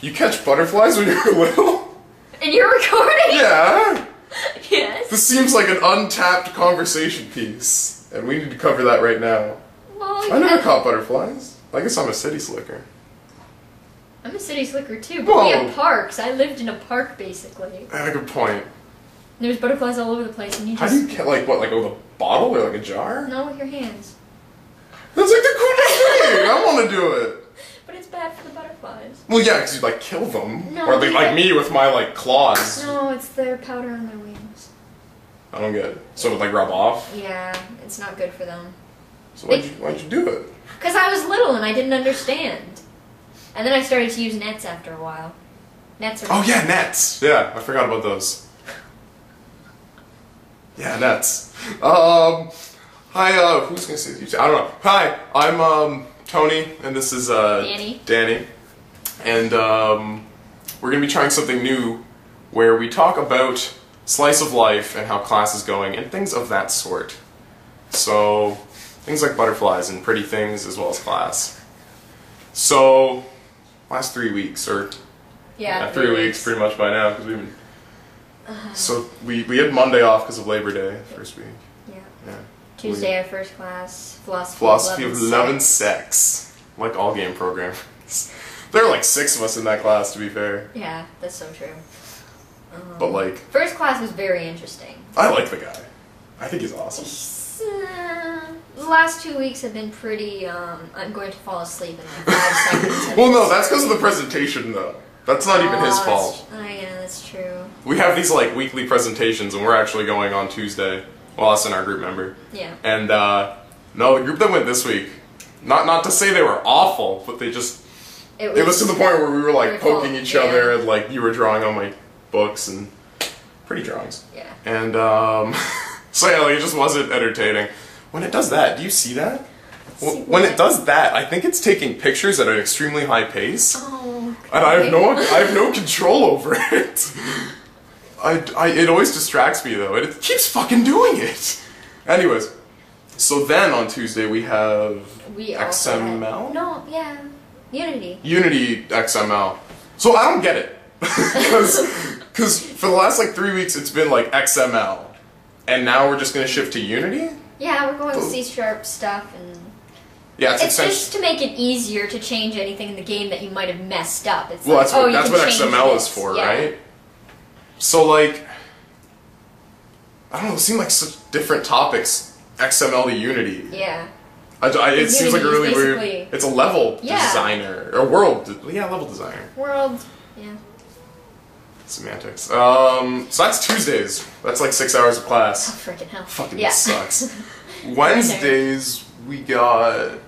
You catch butterflies when you're little? And you're recording? Yeah. Yes. This seems like an untapped conversation piece, and we need to cover that right now. Well, I never caught butterflies. I guess I'm a city slicker. I'm a city slicker too, but Whoa. we have parks. I lived in a park basically. I had a good point. There's butterflies all over the place, and you How just do you catch, like, what, like with a bottle or like a jar? no with your hands. That's like the coolest thing! I want to do it! But it's bad for the butterflies. Well, yeah, because you, like, kill them. No, or they, like me with my, like, claws. No, it's their powder on their wings. I don't get it. So it would, like, rub off? Yeah, it's not good for them. So why'd you do it? Because I was little and I didn't understand. And then I started to use nets after a while. Nets are... Oh, yeah, nets! Yeah, I forgot about those. Yeah, nets. Hi, who's gonna say these? I don't know. Hi, I'm, Tony, and this is, Danny. And, we're gonna be trying something new where we talk about slice of life and how class is going and things of that sort. So, things like butterflies and pretty things as well as class. So, last 3 weeks, or... Yeah, 3 weeks pretty much by now, because we've been... So, we had Monday off because of Labor Day, first week. Yeah. Tuesday, our first class, Philosophy of Love and Sex. Like all game programmers. There are like 6 of us in that class, to be fair. Yeah, that's so true. But like... First class was very interesting. I like the guy. I think he's awesome. The last 2 weeks have been pretty, I'm going to fall asleep in like 5 seconds. Well, no, that's because of the presentation, though. That's not even his fault. Yeah, that's true. We have these like weekly presentations, and we're actually going on Tuesday. Well, us and our group member. Yeah. And, no, the group that went this week, not to say they were awful, but they just... It was to the point where we were like poking each other, and like you were drawing on my books, and pretty drawings. Yeah. And, so yeah, like, it just wasn't entertaining. When it does that, do you see that? When it does that, I think it's taking pictures at an extremely high pace. Oh. And I have no control over it. It always distracts me though, and it keeps fucking doing it. Anyways, so then on Tuesday we have XML? No, yeah. Unity. Unity XML. So I don't get it. Because for the last like 3 weeks it's been like XML. And now we're just going to shift to Unity? Yeah, we're going C# stuff and... Yeah, it's just to make it easier to change anything in the game that you might have messed up. It's well, like, that's what XML is for, right? So, like, I don't know, it seemed like such different topics, XML to Unity. Yeah. It seems like a really weird... It's a level designer, or level designer. World, yeah. Semantics. So that's Tuesdays. That's like 6 hours of class. Oh, freaking hell. Fucking sucks. Wednesdays, we got...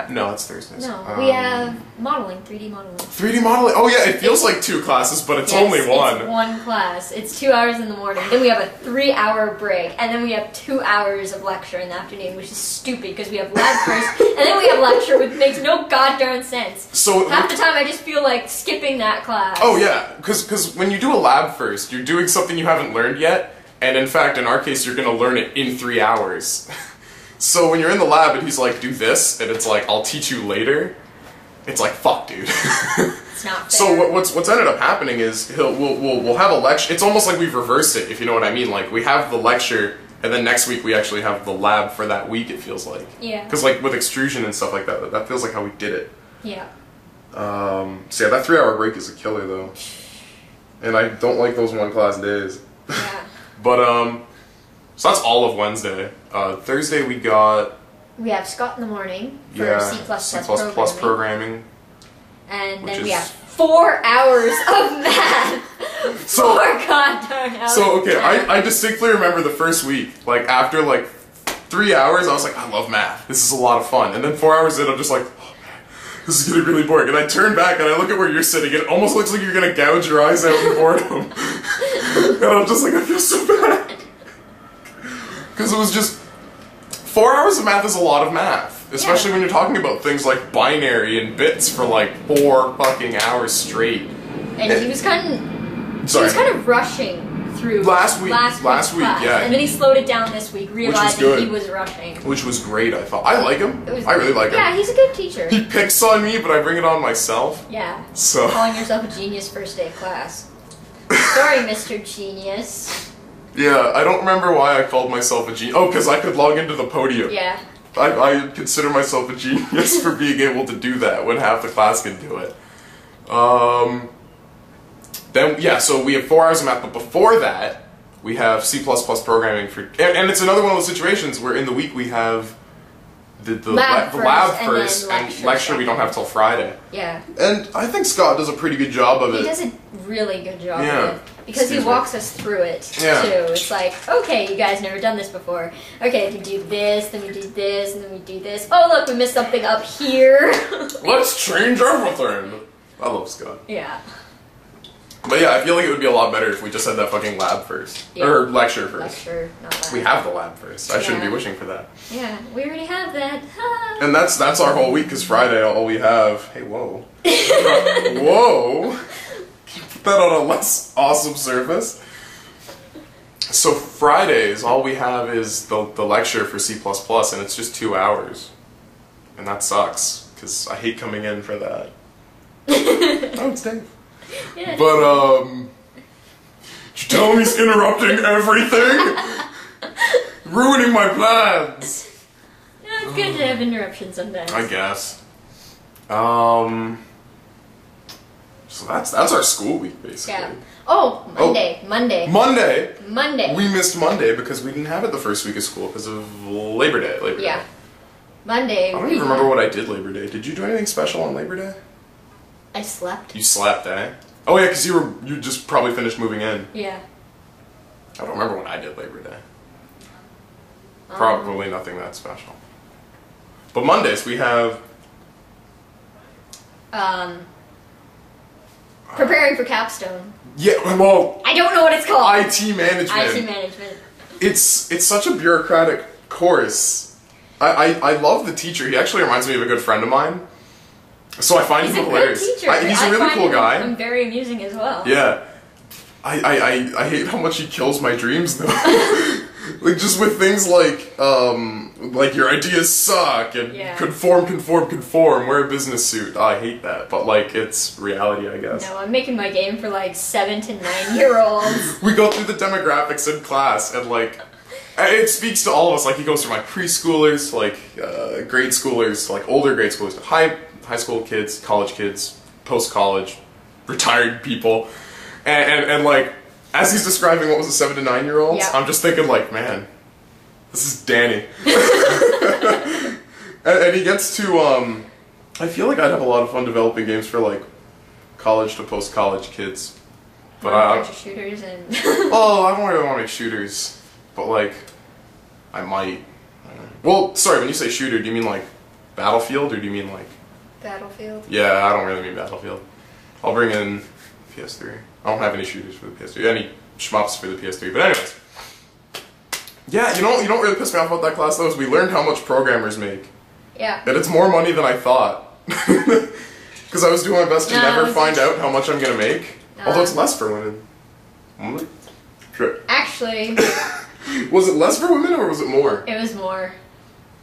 No, it's Thursdays. No, we have modeling, 3D modeling. 3D modeling? Oh yeah, it feels like 2 classes, but it's only one. It's one class. It's 2 hours in the morning. Then we have a 3-hour break. And then we have 2 hours of lecture in the afternoon, which is stupid because we have lab first, and then we have lecture, which makes no goddamn sense. So half the time I just feel like skipping that class. Oh yeah, because when you do a lab first, you're doing something you haven't learned yet, and in fact, in our case, you're going to learn it in 3 hours. So when you're in the lab and he's like, do this, and it's like, I'll teach you later, it's like, fuck, dude. It's not fair. So what's ended up happening is we'll have a lecture. It's almost like we've reversed it, if you know what I mean. Like, we have the lecture, and then next week we actually have the lab for that week, it feels like. Yeah. Because like with extrusion and stuff like that, that feels like how we did it. Yeah. So yeah, that 3-hour break is a killer though. And I don't like those 1-class days. Yeah. But so that's all of Wednesday. Thursday we have Scott in the morning for C++ programming. And then we have 4 hours of math. 4 goddamn hours. So okay, I distinctly remember the first week. Like after like 3 hours, I was like, I love math. This is a lot of fun. And then 4 hours in, I'm just like, oh man, this is getting really boring. And I turn back and I look at where you're sitting. It almost looks like you're gonna gouge your eyes out in boredom. And I'm just like, I feel so bad. Because it was just 4 hours of math is a lot of math, especially when you're talking about things like binary and bits for like 4 fucking hours straight. And he was kind of rushing through last week, class, yeah. And then he slowed it down this week, realizing he was rushing. Which was great, I thought. I like him. I really like him. Yeah, he's a good teacher. He picks on me, but I bring it on myself. Yeah. So. Calling yourself a genius first day of class. Sorry, Mr. Genius. Yeah, I don't remember why I called myself a genius. Oh, because I could log into the podium. Yeah. I consider myself a genius for being able to do that when half the class can do it. Then, yeah, so we have 4 hours of math, but before that, we have C++ programming for... And it's another one of those situations where in the week we have the lab first and lecture we don't have till Friday. Yeah. And I think Scott does a pretty good job of it. He does a really good job of it. Because he walks us through it, too. It's like, okay, you guys never done this before. Okay, we do this, then we do this, and then we do this. Oh, look, we missed something up here. Let's change everything. I love Scott. Yeah. But yeah, I feel like it would be a lot better if we just had that fucking lab first. Yeah. Or lecture first. Lecture, not lab. We have the lab first. I shouldn't be wishing for that. Yeah, we already have that. And that's our whole week, because Friday all we have... Hey, whoa. Whoa! Put that on a less awesome surface. So Fridays, all we have is the lecture for C++, and it's just 2 hours. And that sucks, because I hate coming in for that. Oh, it's Dave. Yeah, but, you tell him he's interrupting everything? Ruining my plans! Yeah, it's good to have interruptions sometimes. I guess. So that's our school week, basically. Yeah. Oh, Monday. Monday. We missed Monday because we didn't have it the first week of school because of Labor Day. Yeah. Monday. I don't even remember what I did Labor Day. Did you do anything special on Labor Day? I slept. You slept, eh? Oh yeah, because you just probably finished moving in. Yeah. I don't remember what I did Labor Day. Probably nothing that special. But Mondays we have... Preparing for capstone. Yeah, well... I don't know what it's called. IT management. IT management. It's such a bureaucratic course. I love the teacher. He actually reminds me of a good friend of mine. So I find him hilarious. He's a good teacher. He's a really cool guy. I'm very amusing as well. Yeah. I hate how much he kills my dreams though. Like just with things like your ideas suck and conform, wear a business suit. Oh, I hate that. But like it's reality, I guess. No, I'm making my game for like 7 to 9-year-olds. We go through the demographics in class and like it speaks to all of us. Like he goes from like preschoolers to like grade schoolers to like older grade schoolers to high school kids, college kids, post-college, retired people, and like, as he's describing what was a 7 to 9-year-olds, I'm just thinking like, man, this is Danny. and he gets to, I feel like I'd have a lot of fun developing games for like, college to post-college kids. But a bunch of shooters and... Oh, I don't really want to make shooters, but like, I might. Well, sorry, when you say shooter, do you mean like Battlefield, or do you mean like... Battlefield? Yeah, I don't really mean Battlefield. I'll bring in PS3. I don't have any shooters for the PS3. Any shmups for the PS3. But anyways. Yeah, you know what really pissed me off about that class though is we learned how much programmers make. Yeah. And it's more money than I thought. Because I was doing my best to never find out how much I'm gonna make. Although it's less for women. Sure. Actually... Was it less for women or was it more? It was more.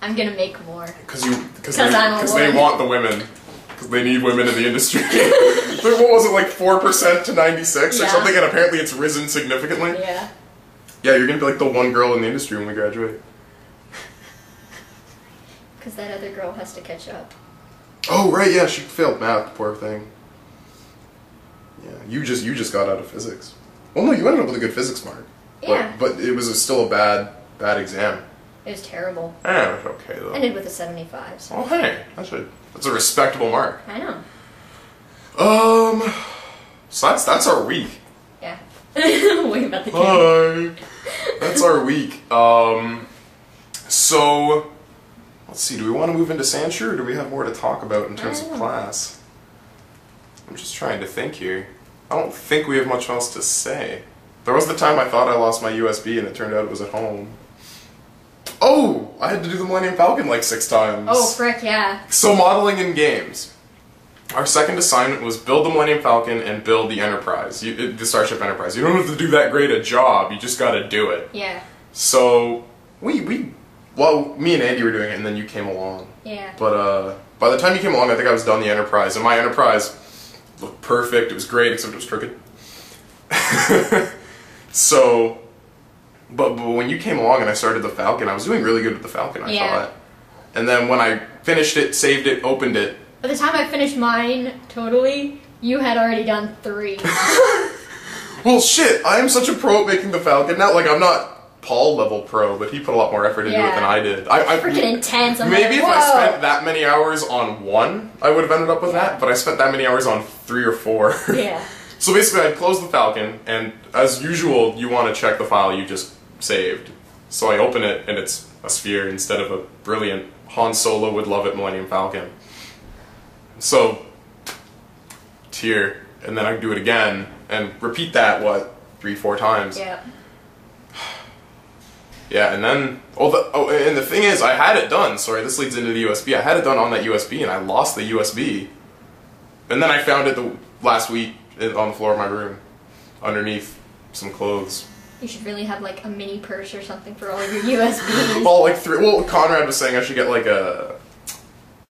I'm gonna make more. Because they want the women. Because they need women in the industry. What was it, like 4% to 96 or something? And apparently it's risen significantly. Yeah. Yeah, you're gonna be like the one girl in the industry when we graduate. Because that other girl has to catch up. Oh right, yeah, she failed math, poor thing. Yeah, you just got out of physics. Well, no, you ended up with a good physics mark. Yeah. But it was still a bad exam. It was terrible. Yeah, it was okay though. Ended with a 75. So. Oh hey, that's a respectable mark. I know. So that's our week. Yeah. What about the kid? Hi. That's our week. So let's see. Do we want to move into Sanshire, or do we have more to talk about in terms of class? I'm just trying to think here. I don't think we have much else to say. There was the time I thought I lost my USB and it turned out it was at home. Oh! I had to do the Millennium Falcon like 6 times. Oh, frick, yeah. So modeling in games. our second assignment was build the Millennium Falcon and build the Enterprise, the Starship Enterprise. You don't have to do that great a job, you just gotta do it. Yeah. So, well, me and Andy were doing it, and then you came along. Yeah. But, by the time you came along, I think I was done the Enterprise, and my Enterprise looked perfect, it was great, except it was crooked. So, but when you came along and I started the Falcon, I was doing really good with the Falcon, I thought. And then when I finished it, saved it, opened it. By the time I finished mine, totally, you had already done 3. Well, shit, I am such a pro at making the Falcon now. Like, I'm not Paul level pro, but he put a lot more effort into it than I did. I freaking intense. Maybe if I spent that many hours on one, I would have ended up with that, but I spent that many hours on 3 or 4. Yeah. So basically, I'd close the Falcon, and as usual, you want to check the file you just saved. So I open it, and it's a sphere instead of a brilliant Han Solo would love it Millennium Falcon. So, here, and then I do it again, and repeat that, 3-4 times? Yeah. Yeah, and then, and the thing is, I had it done, sorry, this leads into the USB, I had it done on that USB, and I lost the USB. And then I found it last week on the floor of my room, underneath some clothes. You should really have like a mini purse or something for all of your USBs. Well, Conrad was saying I should get like a